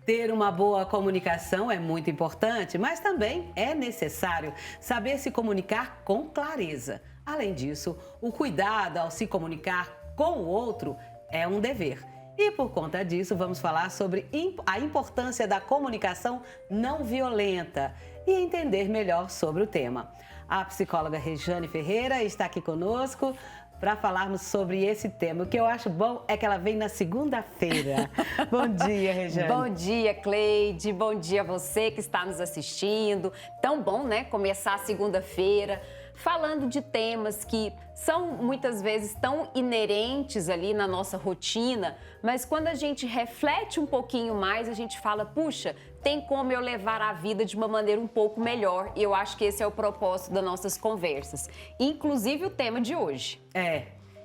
Ter uma boa comunicação é muito importante, mas também é necessário saber se comunicar com clareza. Além disso, o cuidado ao se comunicar com o outro é um dever. E por conta disso, vamos falar sobre a importância da comunicação não violenta e entender melhor sobre o tema. A psicóloga Rejane Ferreira está aqui conosco para falarmos sobre esse tema. O que eu acho bom é que ela vem na segunda-feira. Bom dia, Rejane. Bom dia, Cleide. Bom dia a você que está nos assistindo. Tão bom, né? Começar a segunda-feira falando de temas que são muitas vezes tão inerentes ali na nossa rotina, mas quando a gente reflete um pouquinho mais, a gente fala, puxa, tem como eu levar a vida de uma maneira um pouco melhor. E eu acho que esse é o propósito das nossas conversas, inclusive o tema de hoje.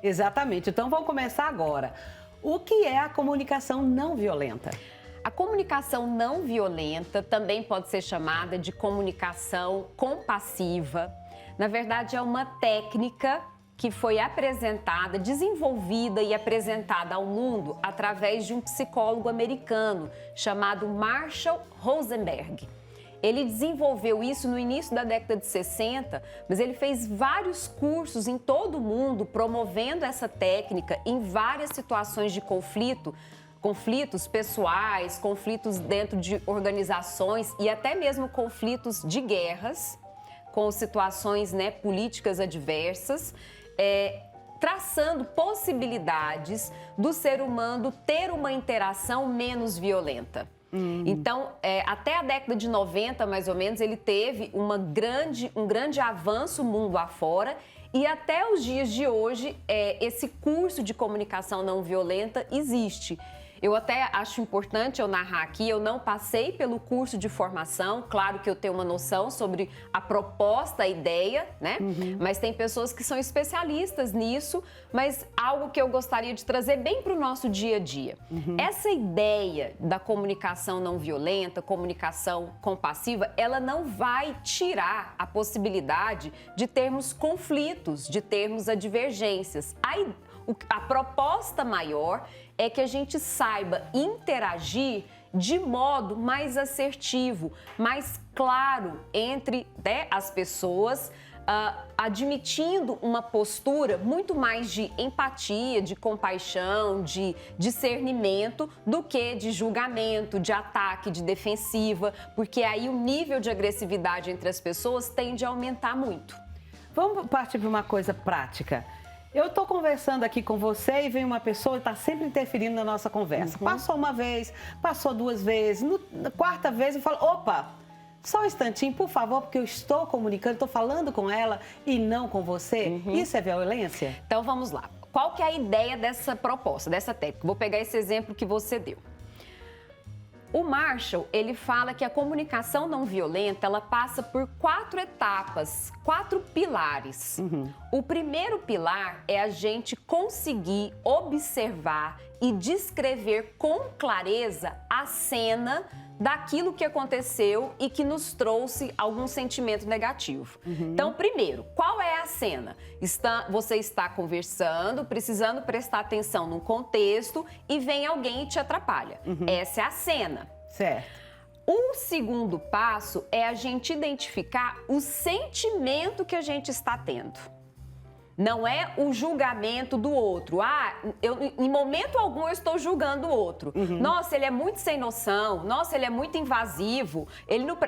Exatamente. Então vamos começar agora. O que é a comunicação não violenta? A comunicação não violenta também pode ser chamada de comunicação compassiva. Na verdade, é uma técnica que foi apresentada, desenvolvida e apresentada ao mundo através de um psicólogo americano chamado Marshall Rosenberg. Ele desenvolveu isso no início da década de 60, mas ele fez vários cursos em todo o mundo promovendo essa técnica em várias situações de conflito, conflitos pessoais, conflitos dentro de organizações e até mesmo conflitos de guerras, com situações políticas adversas, traçando possibilidades do ser humano ter uma interação menos violenta. Então, até a década de 90, mais ou menos, ele teve um grande avanço mundo afora e até os dias de hoje, esse curso de comunicação não violenta existe. Eu até acho importante eu narrar aqui, eu não passei pelo curso de formação, claro que eu tenho uma noção sobre a proposta, a ideia, né? Mas tem pessoas que são especialistas nisso, mas algo que eu gostaria de trazer bem para o nosso dia a dia. Essa ideia da comunicação não violenta, comunicação compassiva, ela não vai tirar a possibilidade de termos conflitos, de termos divergências. A proposta maior é que a gente saiba interagir de modo mais assertivo, mais claro entre as pessoas, admitindo uma postura muito mais de empatia, de compaixão, de discernimento, do que de julgamento, de ataque, de defensiva, porque aí o nível de agressividade entre as pessoas tende a aumentar muito. Vamos partir para uma coisa prática. Eu estou conversando aqui com você e vem uma pessoa e está sempre interferindo na nossa conversa. Passou uma vez, passou duas vezes, na quarta vez eu falo, opa, só um instantinho, por favor, porque eu estou comunicando, estou falando com ela e não com você. Isso é violência? Então vamos lá. Qual que é a ideia dessa proposta, dessa técnica? Vou pegar esse exemplo que você deu. O Marshall, ele fala que a comunicação não violenta, ela passa por 4 etapas, 4 pilares. O primeiro pilar é a gente conseguir observar e descrever com clareza a cena daquilo que aconteceu e que nos trouxe algum sentimento negativo. Então, primeiro, qual é a cena? Você está conversando, precisando prestar atenção num contexto e vem alguém e te atrapalha. Essa é a cena. Certo. O segundo passo é a gente identificar o sentimento que a gente está tendo. Não é o julgamento do outro. Em momento algum eu estou julgando o outro. Nossa, ele é muito sem noção. Nossa, ele é muito invasivo.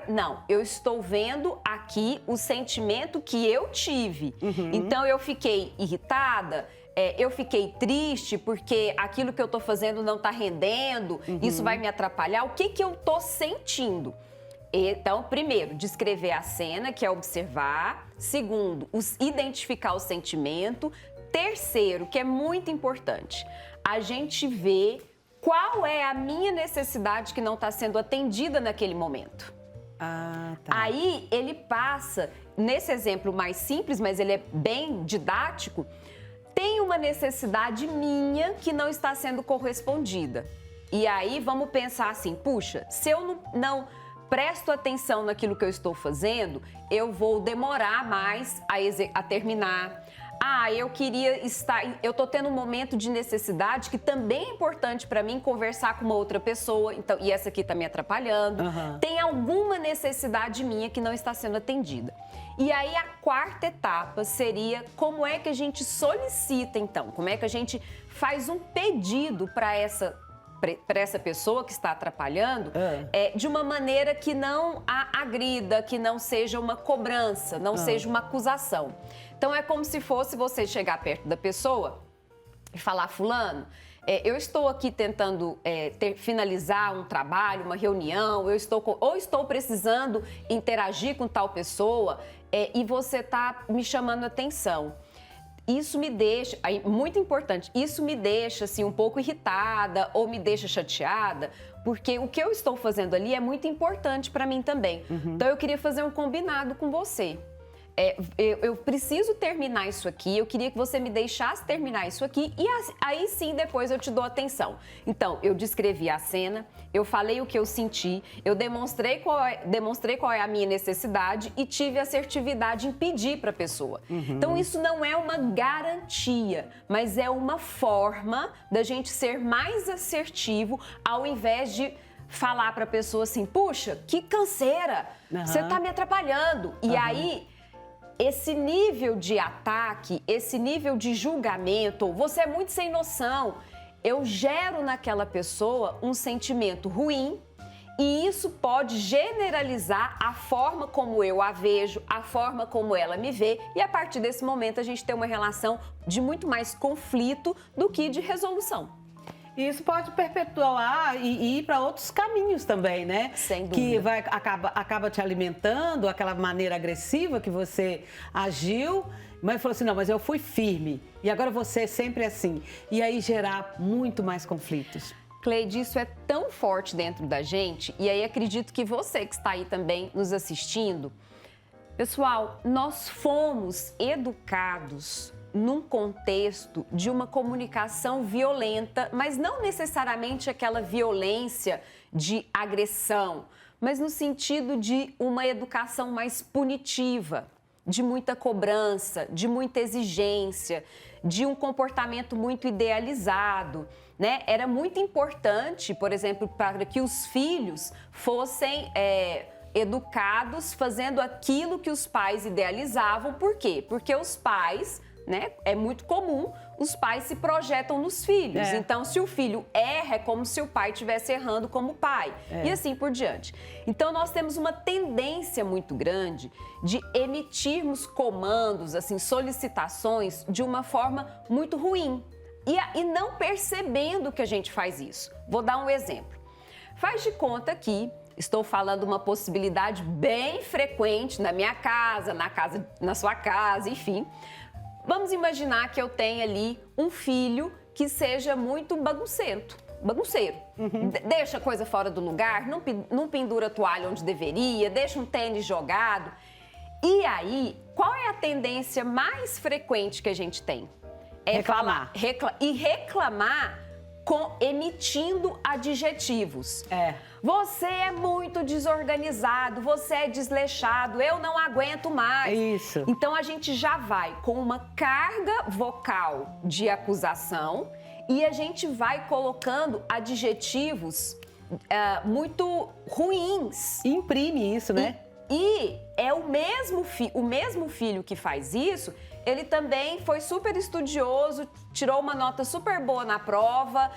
Não, eu estou vendo aqui o sentimento que eu tive. Então, eu fiquei irritada, eu fiquei triste porque aquilo que eu estou fazendo não está rendendo, isso vai me atrapalhar. O que eu estou sentindo? Então, primeiro, descrever a cena, que é observar. Segundo, identificar o sentimento. Terceiro, que é muito importante, a gente vê qual é a minha necessidade que não está sendo atendida naquele momento. Tá. Aí, ele passa, nesse exemplo mais simples, mas ele é bem didático, tem uma necessidade minha que não está sendo correspondida. E aí, vamos pensar assim, puxa, se eu não presto atenção naquilo que eu estou fazendo, eu vou demorar mais a terminar. eu queria estar, eu tô tendo um momento de necessidade que também é importante para mim conversar com uma outra pessoa, então, e essa aqui tá me atrapalhando. Tem alguma necessidade minha que não está sendo atendida. E aí a quarta etapa seria como é que a gente solicita, então, como é que a gente faz um pedido para essa pessoa que está atrapalhando, de uma maneira que não a agrida, que não seja uma cobrança, não seja uma acusação. Então, é como se fosse você chegar perto da pessoa e falar, fulano, eu estou aqui tentando finalizar um trabalho, uma reunião, ou estou precisando interagir com tal pessoa e você está me chamando a atenção. Isso me deixa, muito importante, isso me deixa assim um pouco irritada ou me deixa chateada, porque o que eu estou fazendo ali é muito importante para mim também. Então eu queria fazer um combinado com você. Eu preciso terminar isso aqui, eu queria que você me deixasse terminar isso aqui e aí sim depois eu te dou atenção. Então, eu descrevi a cena, eu falei o que eu senti, eu demonstrei qual é a minha necessidade e tive assertividade em pedir para a pessoa. Então, isso não é uma garantia, mas é uma forma da gente ser mais assertivo ao invés de falar para a pessoa assim, puxa, que canseira, você está me atrapalhando. E aí, esse nível de ataque, esse nível de julgamento, você é muito sem noção, eu gero naquela pessoa um sentimento ruim e isso pode generalizar a forma como eu a vejo, a forma como ela me vê e a partir desse momento a gente tem uma relação de muito mais conflito do que de resolução. E isso pode perpetuar e ir para outros caminhos também, né? Sem Que dúvida. acaba te alimentando, aquela maneira agressiva que você agiu, mas falou assim, não, mas eu fui firme e agora você é sempre assim. E aí gerar muito mais conflitos. Cleide, isso é tão forte dentro da gente e aí acredito que você que está aí também nos assistindo, pessoal, nós fomos educados num contexto de uma comunicação violenta, mas não necessariamente aquela violência de agressão, mas no sentido de uma educação mais punitiva, de muita cobrança, de muita exigência, de um comportamento muito idealizado, né? Era muito importante, por exemplo, para que os filhos fossem educados fazendo aquilo que os pais idealizavam. Por quê? Porque os pais, né? É muito comum, os pais se projetam nos filhos. Então, se o filho erra, é como se o pai estivesse errando como pai. E assim por diante. Então, nós temos uma tendência muito grande de emitirmos comandos, assim, solicitações de uma forma muito ruim. E não percebendo que a gente faz isso. Vou dar um exemplo. Faz de conta que estou falando uma possibilidade bem frequente na minha casa, na sua casa, enfim. Vamos imaginar que eu tenha ali um filho que seja muito bagunceiro. Deixa coisa fora do lugar, não pendura a toalha onde deveria, deixa um tênis jogado. E aí, qual é a tendência mais frequente que a gente tem? Reclamar. Reclamar emitindo adjetivos. Você é muito desorganizado, você é desleixado, eu não aguento mais. Isso. Então a gente já vai com uma carga vocal de acusação e a gente vai colocando adjetivos muito ruins. Imprime isso, né? E é o mesmo filho que faz isso, ele também foi super estudioso, tirou uma nota super boa na prova,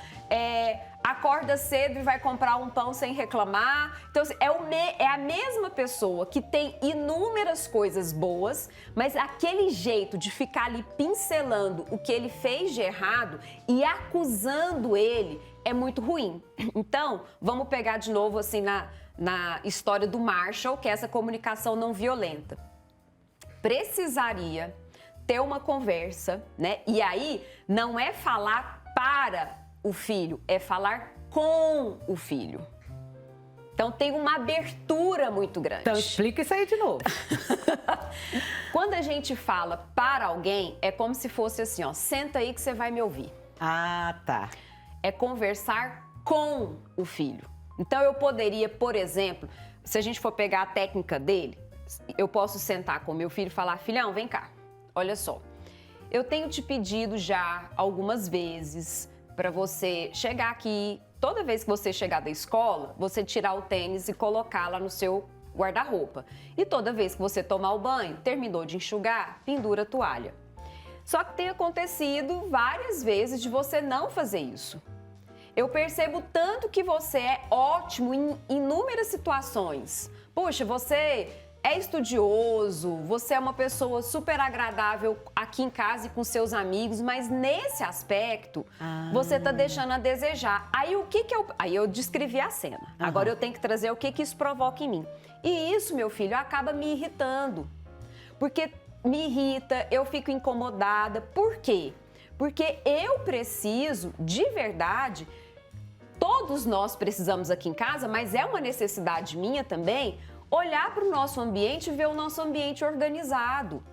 acorda cedo e vai comprar um pão sem reclamar. Então, assim, é a mesma pessoa que tem inúmeras coisas boas, mas aquele jeito de ficar ali pincelando o que ele fez de errado e acusando ele é muito ruim. Então, vamos pegar de novo assim na história do Marshall, que é essa comunicação não violenta. Precisaria ter uma conversa, né? E aí não é falar para o filho, é falar com o filho. Então tem uma abertura muito grande. Então explica isso aí de novo. Quando a gente fala para alguém, é como se fosse assim, ó, senta aí que você vai me ouvir. Ah, tá. É conversar com o filho. Então eu poderia, por exemplo, se a gente for pegar a técnica dele, eu posso sentar com meu filho e falar, filhão, vem cá, olha só, eu tenho te pedido já algumas vezes para você chegar aqui, toda vez que você chegar da escola, você tirar o tênis e colocar lá no seu guarda-roupa. E toda vez que você tomar o banho, terminou de enxugar, pendura a toalha. Só que tem acontecido várias vezes de você não fazer isso. Eu percebo tanto que você é ótimo em inúmeras situações. Puxa, você é estudioso, você é uma pessoa super agradável aqui em casa e com seus amigos, mas nesse aspecto, você tá deixando a desejar. Aí Aí eu descrevi a cena. Agora eu tenho que trazer o que isso provoca em mim. E isso, meu filho, acaba me irritando. Porque me irrita, eu fico incomodada. Por quê? Porque eu preciso, de verdade, todos nós precisamos aqui em casa, mas é uma necessidade minha também, olhar para o nosso ambiente e ver o nosso ambiente organizado.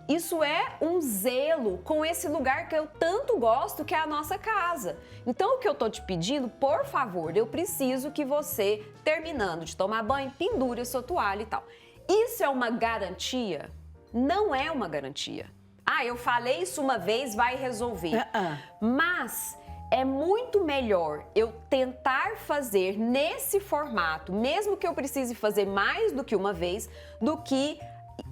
Isso é um zelo com esse lugar que eu tanto gosto, que é a nossa casa. Então, o que eu tô te pedindo, por favor, eu preciso que você, terminando de tomar banho, pendure a sua toalha e tal. Isso é uma garantia? Não é uma garantia. Ah, eu falei isso uma vez, vai resolver. Mas é muito melhor eu tentar fazer nesse formato, mesmo que eu precise fazer mais do que uma vez, do que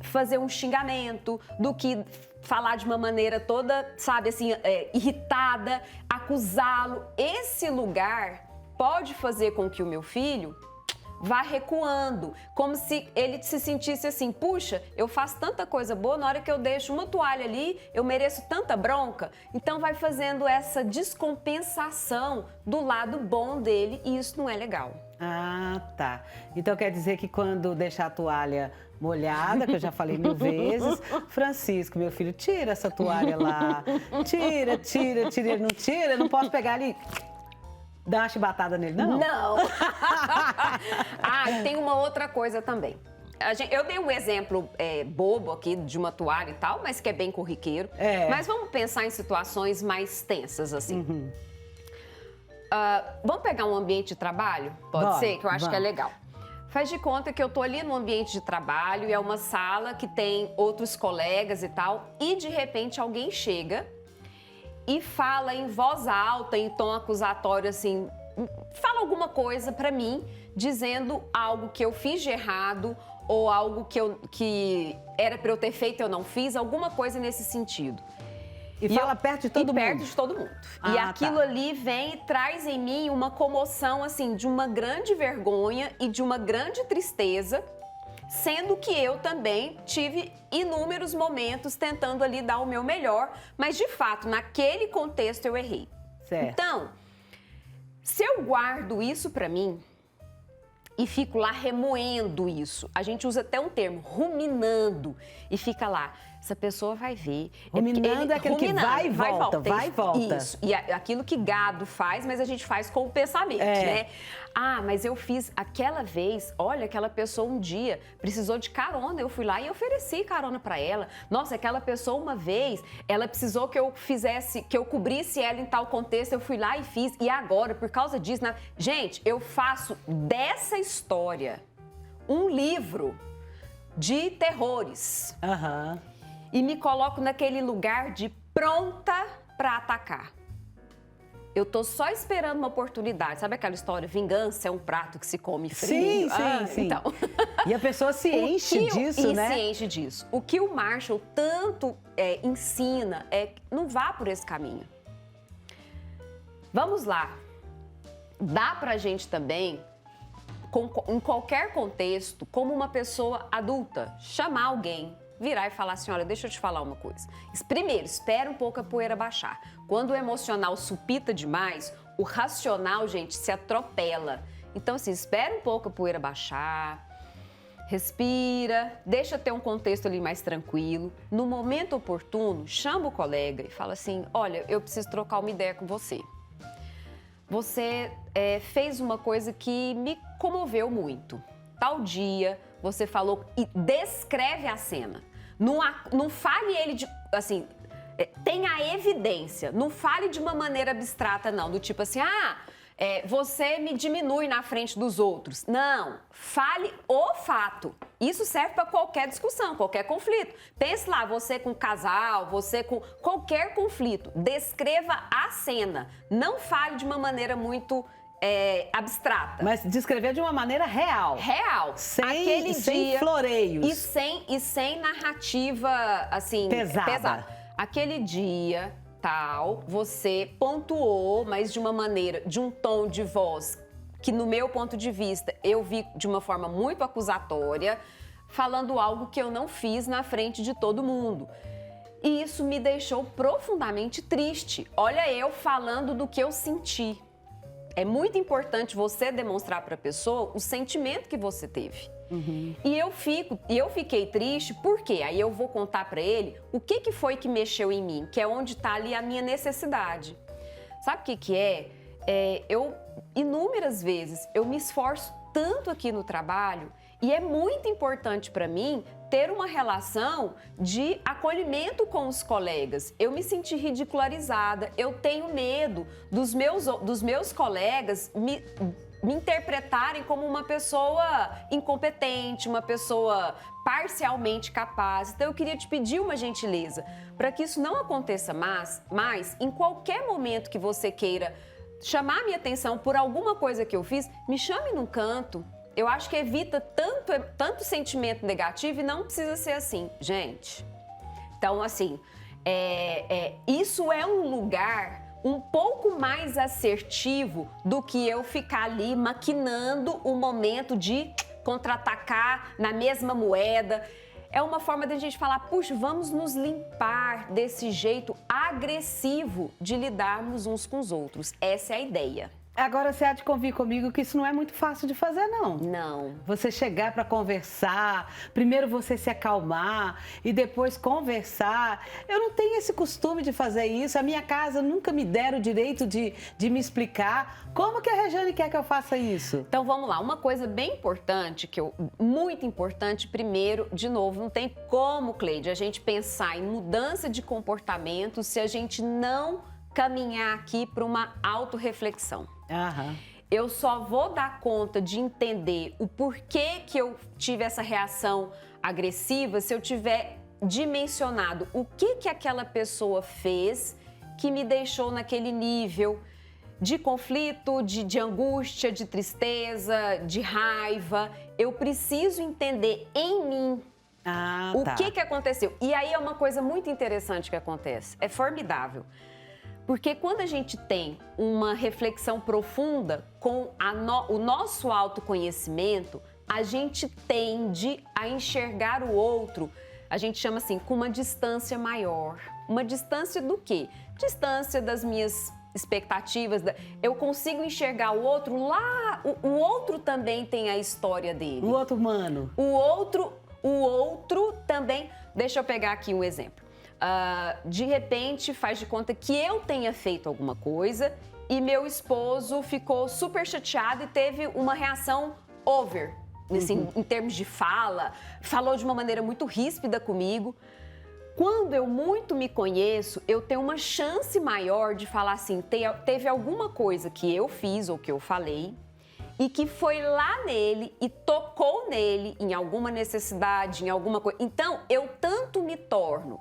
fazer um xingamento, do que falar de uma maneira toda, sabe, assim, irritada, acusá-lo. Esse lugar pode fazer com que o meu filho vá recuando, como se ele se sentisse assim, puxa, eu faço tanta coisa boa, na hora que eu deixo uma toalha ali, eu mereço tanta bronca. Então vai fazendo essa descompensação do lado bom dele e isso não é legal. Ah, tá. Então quer dizer que quando deixar a toalha molhada, que eu já falei 1000 vezes, Francisco, meu filho, tira essa toalha lá. Tira. Ele não tira, eu não posso pegar ali. Dá uma chibatada nele, não? Não. E tem uma outra coisa também. Eu dei um exemplo bobo aqui de uma toalha e tal, mas que é bem corriqueiro. Mas vamos pensar em situações mais tensas, assim. Vamos pegar um ambiente de trabalho? Pode ser? Que eu acho que é legal. Faz de conta que eu tô ali no ambiente de trabalho e é uma sala que tem outros colegas e tal, e de repente alguém chega e fala em voz alta, em tom acusatório, assim, fala alguma coisa pra mim, dizendo algo que eu fiz de errado ou algo que era pra eu ter feito e eu não fiz, alguma coisa nesse sentido. E fala perto de todo mundo? Perto de todo mundo. E aquilo ali vem e traz em mim uma comoção, assim, de uma grande vergonha e de uma grande tristeza, sendo que eu também tive inúmeros momentos tentando ali dar o meu melhor, mas de fato, naquele contexto eu errei. Certo. Então, se eu guardo isso pra mim e fico lá remoendo isso, a gente usa até um termo, ruminando, e fica lá, essa pessoa vai ver. Ruminando é aquilo que vai e volta, vai e volta. Isso, e aquilo que gado faz, mas a gente faz com o pensamento, né? Mas eu fiz aquela vez, olha, aquela pessoa um dia precisou de carona, eu fui lá e ofereci carona pra ela. Nossa, aquela pessoa uma vez, ela precisou que eu fizesse, que eu cobrisse ela em tal contexto, eu fui lá e fiz. E agora, por causa disso, gente, eu faço dessa história um livro de terrores. E me coloco naquele lugar de pronta pra atacar. Eu tô só esperando uma oportunidade. Sabe aquela história, vingança é um prato que se come frio? Sim. Então. E a pessoa se enche disso, né? Se enche disso. O que o Marshall tanto ensina é que não vá por esse caminho. Vamos lá. Dá pra gente também, em qualquer contexto, como uma pessoa adulta, chamar alguém, virar e falar assim, olha, deixa eu te falar uma coisa. Primeiro, espera um pouco a poeira baixar. Quando o emocional supita demais, o racional, gente, se atropela. Então, assim, espera um pouco a poeira baixar, respira, deixa ter um contexto ali mais tranquilo. No momento oportuno, chama o colega e fala assim, olha, eu preciso trocar uma ideia com você. Você fez uma coisa que me comoveu muito. Tal dia, você falou e descreve a cena. Não fale ele de, assim, tenha evidência. Não fale de uma maneira abstrata, não. Do tipo assim, você me diminui na frente dos outros. Não, fale o fato. Isso serve para qualquer discussão, qualquer conflito. Pense lá, você com casal, você com qualquer conflito. Descreva a cena. Não fale de uma maneira muito abstrata. Mas descrever de uma maneira real. Real. Sem floreios. E sem narrativa, assim... Pesada. Aquele dia... tal, você pontuou, mas de uma maneira, de um tom de voz que, no meu ponto de vista, eu vi de uma forma muito acusatória, falando algo que eu não fiz na frente de todo mundo. E isso me deixou profundamente triste. Olha, eu falando do que eu senti. É muito importante você demonstrar para a pessoa o sentimento que você teve. Uhum. E eu fiquei triste porque aí eu vou contar para ele o que foi que mexeu em mim, que é onde está ali a minha necessidade. Sabe o que é? Eu, inúmeras vezes, eu me esforço tanto aqui no trabalho e é muito importante para mim ter uma relação de acolhimento com os colegas. Eu me senti ridicularizada, eu tenho medo dos meus colegas me interpretarem como uma pessoa incompetente, uma pessoa parcialmente capaz. Então, eu queria te pedir uma gentileza, para que isso não aconteça mais, em qualquer momento que você queira chamar a minha atenção por alguma coisa que eu fiz, me chame num canto. Eu acho que evita tanto sentimento negativo e não precisa ser assim, gente. Então, assim, isso é um lugar um pouco mais assertivo do que eu ficar ali maquinando o momento de contra-atacar na mesma moeda. É uma forma de a gente falar, puxa, vamos nos limpar desse jeito agressivo de lidarmos uns com os outros. Essa é a ideia. Agora você há de convir comigo que isso não é muito fácil de fazer, não. Não. Você chegar para conversar, primeiro você se acalmar e depois conversar. Eu não tenho esse costume de fazer isso. A minha casa nunca me deram o direito de me explicar. Como que a Rejane quer que eu faça isso? Então vamos lá, uma coisa bem importante, muito importante, primeiro, de novo, não tem como, Cleide, a gente pensar em mudança de comportamento se a gente não caminhar aqui para uma autorreflexão. Aham. Eu só vou dar conta de entender o porquê que eu tive essa reação agressiva se eu tiver dimensionado o que aquela pessoa fez que me deixou naquele nível de conflito, de angústia, de tristeza, de raiva. Eu preciso entender em mim o que aconteceu. E aí é uma coisa muito interessante que acontece. É formidável. Porque quando a gente tem uma reflexão profunda com o nosso autoconhecimento, a gente tende a enxergar o outro, a gente chama assim, com uma distância maior. Uma distância do quê? Distância das minhas expectativas. Eu consigo enxergar o outro lá, o outro também tem a história dele. O outro humano. O outro também... Deixa eu pegar aqui um exemplo. De repente faz de conta que eu tenha feito alguma coisa e meu esposo ficou super chateado e teve uma reação over, assim, em termos de fala, falou de uma maneira muito ríspida comigo. Quando eu muito me conheço, eu tenho uma chance maior de falar assim, teve alguma coisa que eu fiz ou que eu falei e que foi lá nele e tocou nele em alguma necessidade, em alguma coisa. Então, eu tanto me torno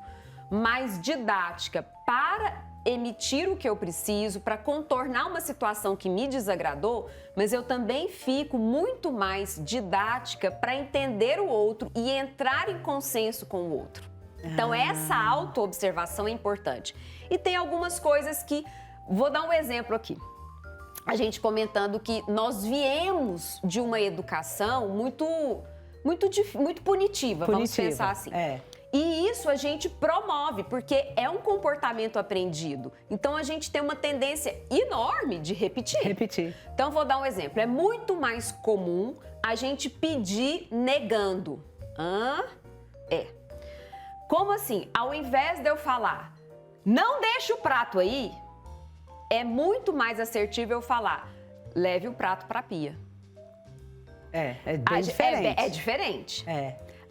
mais didática para emitir o que eu preciso, para contornar uma situação que me desagradou, mas eu também fico muito mais didática para entender o outro e entrar em consenso com o outro. Então, essa autoobservação é importante. E tem algumas coisas que... Vou dar um exemplo aqui. A gente comentando que nós viemos de uma educação muito punitiva, vamos pensar assim. E isso a gente promove, porque é um comportamento aprendido. Então, a gente tem uma tendência enorme de repetir. Então, vou dar um exemplo. É muito mais comum a gente pedir negando. Como assim? Ao invés de eu falar, não deixa o prato aí, é muito mais assertivo eu falar, leve o prato para a pia. É bem diferente. É diferente.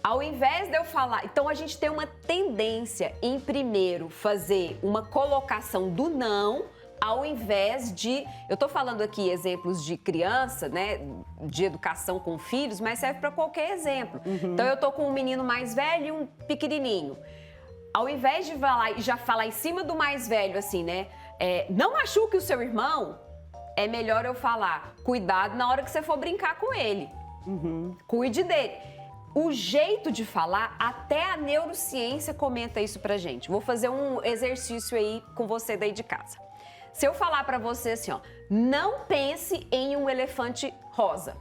Ao invés de eu falar... Então, a gente tem uma tendência em, primeiro, fazer uma colocação do não ao invés de... Eu estou falando aqui exemplos de criança, né, de educação com filhos, mas serve para qualquer exemplo. Então, eu estou com um menino mais velho e um pequenininho. Ao invés de já falar em cima do mais velho, assim, né, não machuque o seu irmão, é melhor eu falar, cuidado na hora que você for brincar com ele. Cuide dele. O jeito de falar, até a neurociência comenta isso pra gente. Vou fazer um exercício aí com você daí de casa. Se eu falar pra você assim, ó, não pense em um elefante rosa.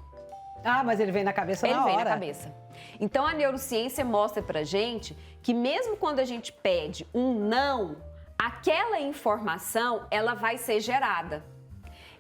Ah, mas ele vem na cabeça na hora. Ele vem na cabeça. Então, a neurociência mostra pra gente que mesmo quando a gente pede um não, aquela informação, ela vai ser gerada.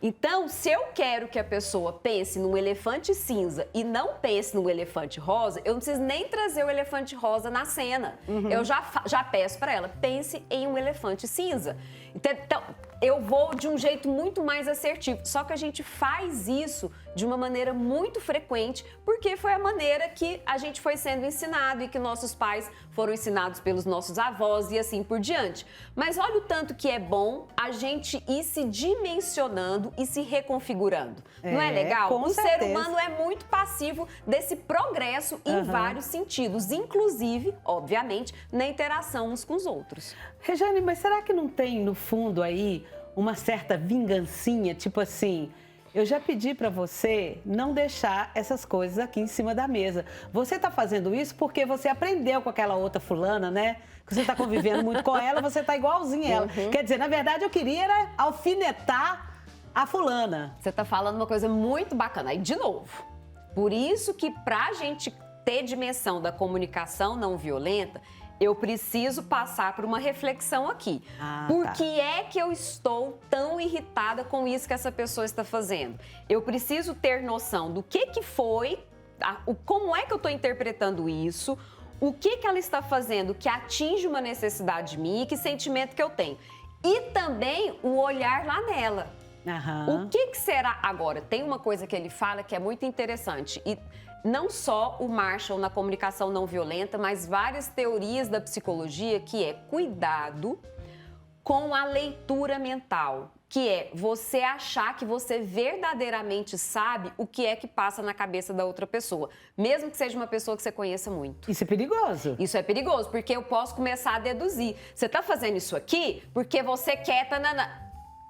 Então, se eu quero que a pessoa pense num elefante cinza e não pense num elefante rosa, eu não preciso nem trazer o elefante rosa na cena. Eu já peço para ela, pense em um elefante cinza. Então, eu vou de um jeito muito mais assertivo. Só que a gente faz isso de uma maneira muito frequente, porque foi a maneira que a gente foi sendo ensinado e que nossos pais foram ensinados pelos nossos avós e assim por diante. Mas olha o tanto que é bom a gente ir se dimensionando e se reconfigurando. Não é legal? Com o certeza. ser humano é muito passivo desse progresso em vários sentidos, inclusive, obviamente, na interação uns com os outros. Rejane, mas será que não tem no fundo aí uma certa vingancinha, tipo assim, eu já pedi pra você não deixar essas coisas aqui em cima da mesa. Você tá fazendo isso porque você aprendeu com aquela outra fulana, né? Que você tá convivendo muito com ela, você tá igualzinha a ela. Quer dizer, na verdade, eu queria era alfinetar a fulana. Você tá falando uma coisa muito bacana. Aí, de novo, por isso que pra gente ter dimensão da comunicação não violenta, eu preciso passar por uma reflexão aqui. Por que é que eu estou tão irritada com isso que essa pessoa está fazendo? Eu preciso ter noção do que foi, como é que eu estou interpretando isso, o que ela está fazendo que atinge uma necessidade minha e que sentimento que eu tenho. E também o olhar lá nela. O que será? Agora, tem uma coisa que ele fala que é muito interessante e não só o Marshall na comunicação não violenta, mas várias teorias da psicologia, que é cuidado com a leitura mental, que é você achar que você verdadeiramente sabe o que é que passa na cabeça da outra pessoa, mesmo que seja uma pessoa que você conheça muito. Isso é perigoso. Isso é perigoso, porque eu posso começar a deduzir. Você está fazendo isso aqui porque você quer...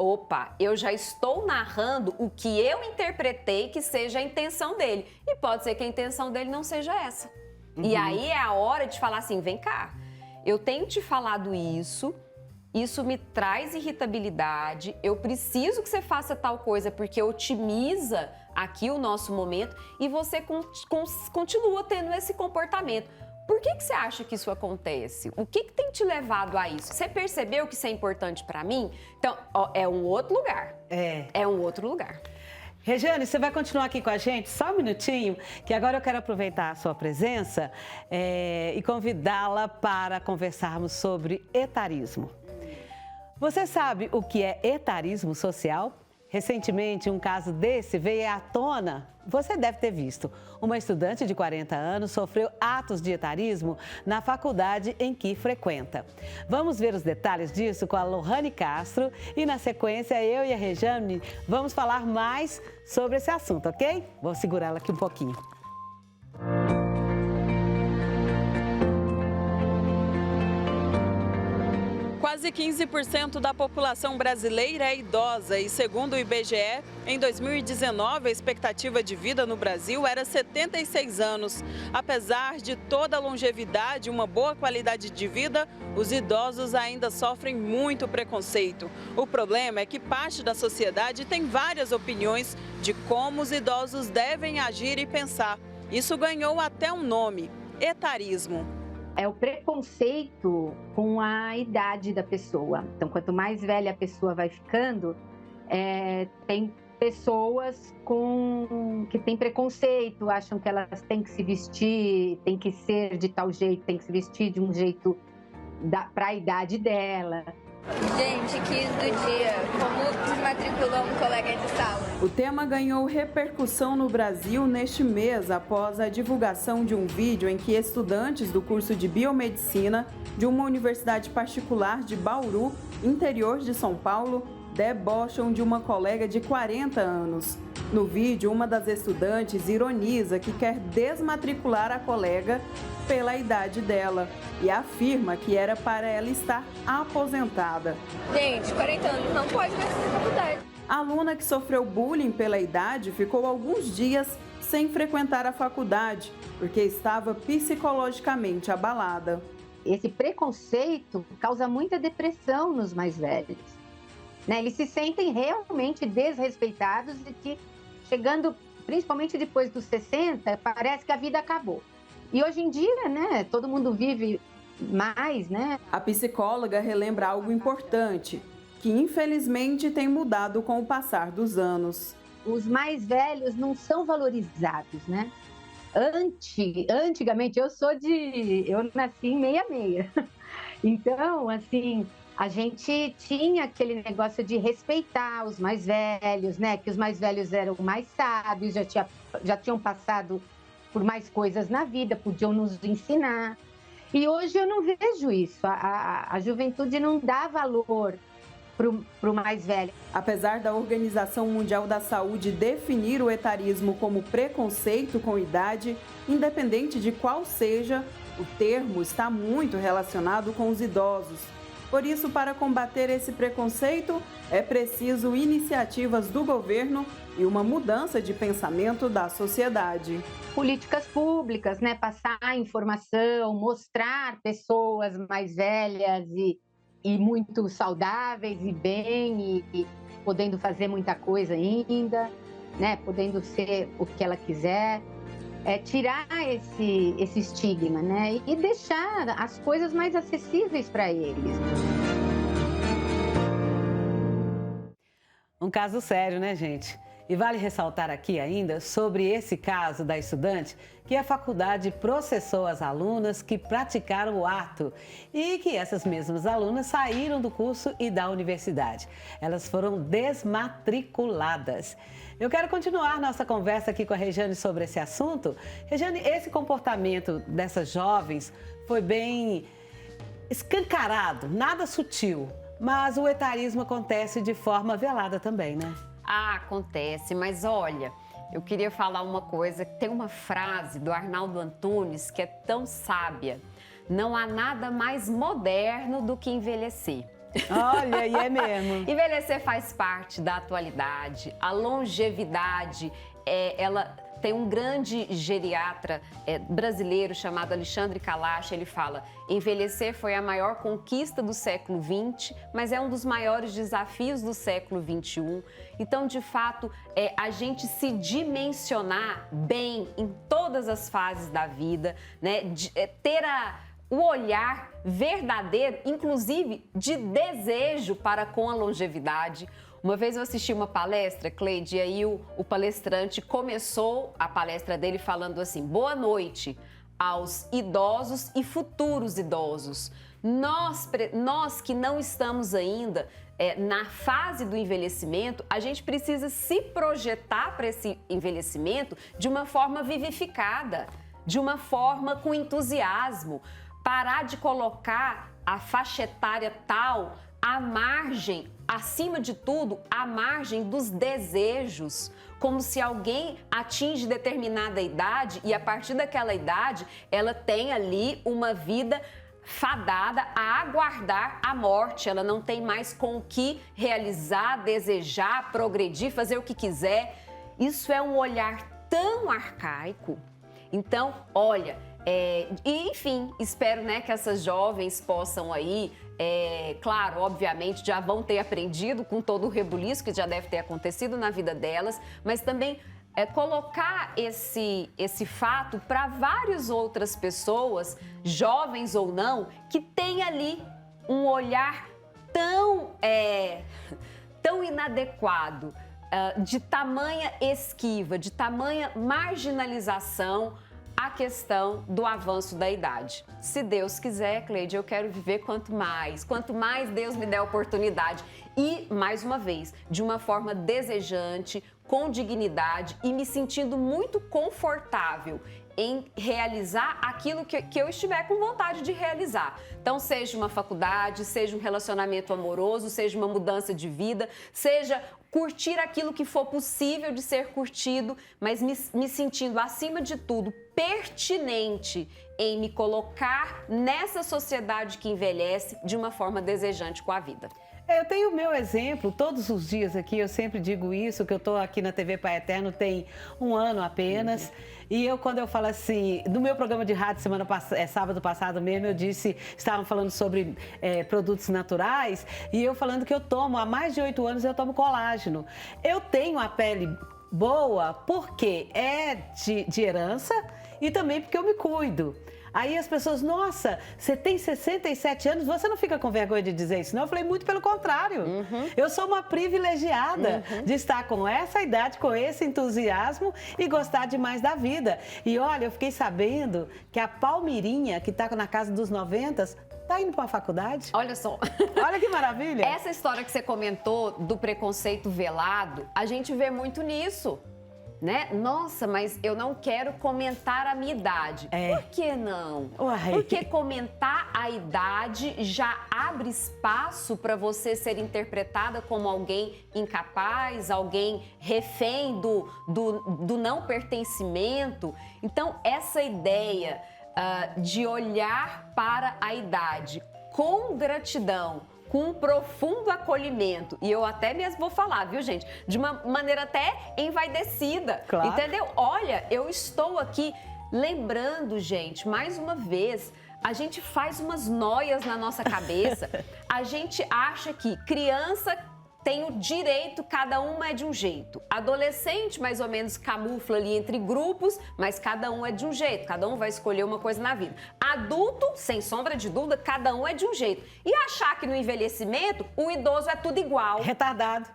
Opa, eu já estou narrando o que eu interpretei que seja a intenção dele. E pode ser que a intenção dele não seja essa. E aí é a hora de falar assim, vem cá, eu tenho te falado isso me traz irritabilidade, eu preciso que você faça tal coisa porque otimiza aqui o nosso momento e você continua tendo esse comportamento. Por que você acha que isso acontece? O que tem te levado a isso? Você percebeu que isso é importante para mim? Então, é um outro lugar. É um outro lugar. Rejane, você vai continuar aqui com a gente só um minutinho, que agora eu quero aproveitar a sua presença e convidá-la para conversarmos sobre etarismo. Você sabe o que é etarismo social? Recentemente, um caso desse veio à tona. Você deve ter visto. Uma estudante de 40 anos sofreu atos de etarismo na faculdade em que frequenta. Vamos ver os detalhes disso com a Lohane Castro e, na sequência, eu e a Rejane vamos falar mais sobre esse assunto, ok? Vou segurá-la aqui um pouquinho. Quase 15% da população brasileira é idosa e, segundo o IBGE, em 2019 a expectativa de vida no Brasil era 76 anos. Apesar de toda a longevidade e uma boa qualidade de vida, os idosos ainda sofrem muito preconceito. O problema é que parte da sociedade tem várias opiniões de como os idosos devem agir e pensar. Isso ganhou até um nome: etarismo. É o preconceito com a idade da pessoa. Então, quanto mais velha a pessoa vai ficando, tem pessoas que têm preconceito, acham que elas têm que se vestir, têm que ser de tal jeito, têm que se vestir de um jeito para a idade dela. Gente, 15 do dia, como desmatriculou um colega de sala? O tema ganhou repercussão no Brasil neste mês após a divulgação de um vídeo em que estudantes do curso de biomedicina de uma universidade particular de Bauru, interior de São Paulo, debocham de uma colega de 40 anos. No vídeo, uma das estudantes ironiza que quer desmatricular a colega pela idade dela e afirma que era para ela estar aposentada. Gente, 40 anos não pode mais fazer faculdade. A aluna que sofreu bullying pela idade ficou alguns dias sem frequentar a faculdade, porque estava psicologicamente abalada. Esse preconceito causa muita depressão nos mais velhos, né? Eles se sentem realmente desrespeitados e que, chegando principalmente depois dos 60, parece que a vida acabou. E hoje em dia, né, todo mundo vive mais, né? A psicóloga relembra algo importante, que infelizmente tem mudado com o passar dos anos. Os mais velhos não são valorizados, né? Antigamente, eu nasci em 66. Então, assim, a gente tinha aquele negócio de respeitar os mais velhos, né? Que os mais velhos eram mais sábios, já tinham passado por mais coisas na vida, podiam nos ensinar. E hoje eu não vejo isso. A juventude não dá valor para o mais velho. Apesar da Organização Mundial da Saúde definir o etarismo como preconceito com idade, independente de qual seja, o termo está muito relacionado com os idosos. Por isso, para combater esse preconceito, é preciso iniciativas do governo e uma mudança de pensamento da sociedade. Políticas públicas, né? Passar informação, mostrar pessoas mais velhas e muito saudáveis e bem e podendo fazer muita coisa ainda, né? Podendo ser o que ela quiser. Tirar esse estigma, né? E deixar as coisas mais acessíveis para eles. Um caso sério, né, gente? E vale ressaltar aqui ainda sobre esse caso da estudante que a faculdade processou as alunas que praticaram o ato e que essas mesmas alunas saíram do curso e da universidade. Elas foram desmatriculadas. Eu quero continuar nossa conversa aqui com a Regiane sobre esse assunto. Regiane, esse comportamento dessas jovens foi bem escancarado, nada sutil, mas o etarismo acontece de forma velada também, né? Acontece, mas olha, eu queria falar uma coisa, tem uma frase do Arnaldo Antunes que é tão sábia: não há nada mais moderno do que envelhecer. Olha, e é mesmo. Envelhecer faz parte da atualidade, a longevidade, ela tem um grande geriatra brasileiro chamado Alexandre Kalash, ele fala: envelhecer foi a maior conquista do século XX, mas é um dos maiores desafios do século XXI. Então, de fato, a gente se dimensionar bem em todas as fases da vida, né? Ter o olhar verdadeiro, inclusive de desejo para com a longevidade. Uma vez eu assisti uma palestra, Cleide, e aí o palestrante começou a palestra dele falando assim: boa noite aos idosos e futuros idosos. Nós que não estamos ainda na fase do envelhecimento, a gente precisa se projetar para esse envelhecimento de uma forma vivificada, de uma forma com entusiasmo, parar de colocar a faixa etária tal à margem, acima de tudo, à margem dos desejos, como se alguém atinge determinada idade e a partir daquela idade ela tem ali uma vida fadada a aguardar a morte, ela não tem mais com o que realizar, desejar, progredir, fazer o que quiser. Isso é um olhar tão arcaico. Então, olha, enfim, espero, né, que essas jovens possam aí, claro, obviamente, já vão ter aprendido com todo o rebuliço que já deve ter acontecido na vida delas, mas também colocar esse fato para várias outras pessoas, jovens ou não, que têm ali um olhar tão inadequado, de tamanha esquiva, de tamanha marginalização a questão do avanço da idade. Se Deus quiser, Cleide, eu quero viver quanto mais Deus me der a oportunidade. E, mais uma vez, de uma forma desejante, com dignidade e me sentindo muito confortável em realizar aquilo que eu estiver com vontade de realizar. Então, seja uma faculdade, seja um relacionamento amoroso, seja uma mudança de vida, seja curtir aquilo que for possível de ser curtido, mas me sentindo, acima de tudo, pertinente em me colocar nessa sociedade que envelhece de uma forma desejante com a vida. Eu tenho o meu exemplo, todos os dias aqui, eu sempre digo isso, que eu estou aqui na TV Pai Eterno tem 1 ano apenas. E quando eu falo assim, no meu programa de rádio sábado passado mesmo, eu disse, estavam falando sobre produtos naturais, e eu falando que eu tomo, há mais de 8 anos eu tomo colágeno. Eu tenho a pele boa porque é de herança e também porque eu me cuido. Aí as pessoas, nossa, você tem 67 anos, você não fica com vergonha de dizer isso, não? Eu falei, muito pelo contrário. Eu sou uma privilegiada de estar com essa idade, com esse entusiasmo e gostar demais da vida. E olha, eu fiquei sabendo que a Palmirinha, que está na casa dos 90, está indo para a faculdade. Olha só. Olha que maravilha. Essa história que você comentou do preconceito velado, a gente vê muito nisso. Né? Nossa, mas eu não quero comentar a minha idade. Por que não? Uai. Porque comentar a idade já abre espaço para você ser interpretada como alguém incapaz, alguém refém do não pertencimento. Então, essa ideia de olhar para a idade com gratidão, com um profundo acolhimento, e eu até mesmo vou falar, viu, gente? De uma maneira até envaidecida, claro. Entendeu? Olha, eu estou aqui lembrando, gente, mais uma vez, a gente faz umas noias na nossa cabeça, a gente acha que criança tem o direito, cada uma é de um jeito. Adolescente, mais ou menos, camufla ali entre grupos, mas cada um é de um jeito, cada um vai escolher uma coisa na vida. Adulto, sem sombra de dúvida, cada um é de um jeito. E achar que no envelhecimento, o idoso é tudo igual. Retardado.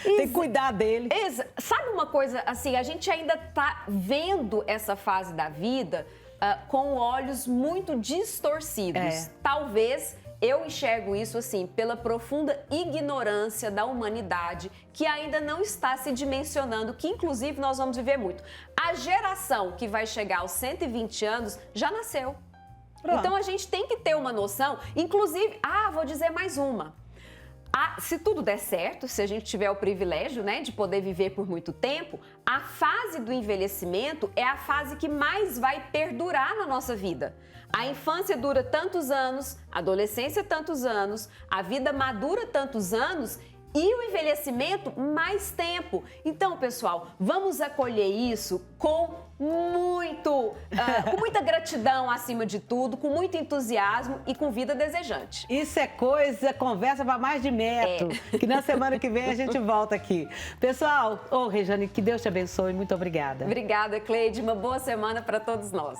Tem que cuidar dele. Sabe uma coisa, assim, a gente ainda tá vendo essa fase da vida com olhos muito distorcidos. Talvez eu enxergo isso assim, pela profunda ignorância da humanidade, que ainda não está se dimensionando, que inclusive nós vamos viver muito. A geração que vai chegar aos 120 anos já nasceu. Pronto. Então a gente tem que ter uma noção, inclusive, vou dizer mais uma. Se tudo der certo, se a gente tiver o privilégio, né, de poder viver por muito tempo, a fase do envelhecimento é a fase que mais vai perdurar na nossa vida. A infância dura tantos anos, a adolescência tantos anos, a vida madura tantos anos e o envelhecimento mais tempo. Então, pessoal, vamos acolher isso com muita gratidão acima de tudo, com muito entusiasmo e com vida desejante. Isso é conversa para mais de metro, que na semana que vem a gente volta aqui. Pessoal, Rejane, que Deus te abençoe, muito obrigada. Obrigada, Cleide, uma boa semana para todos nós.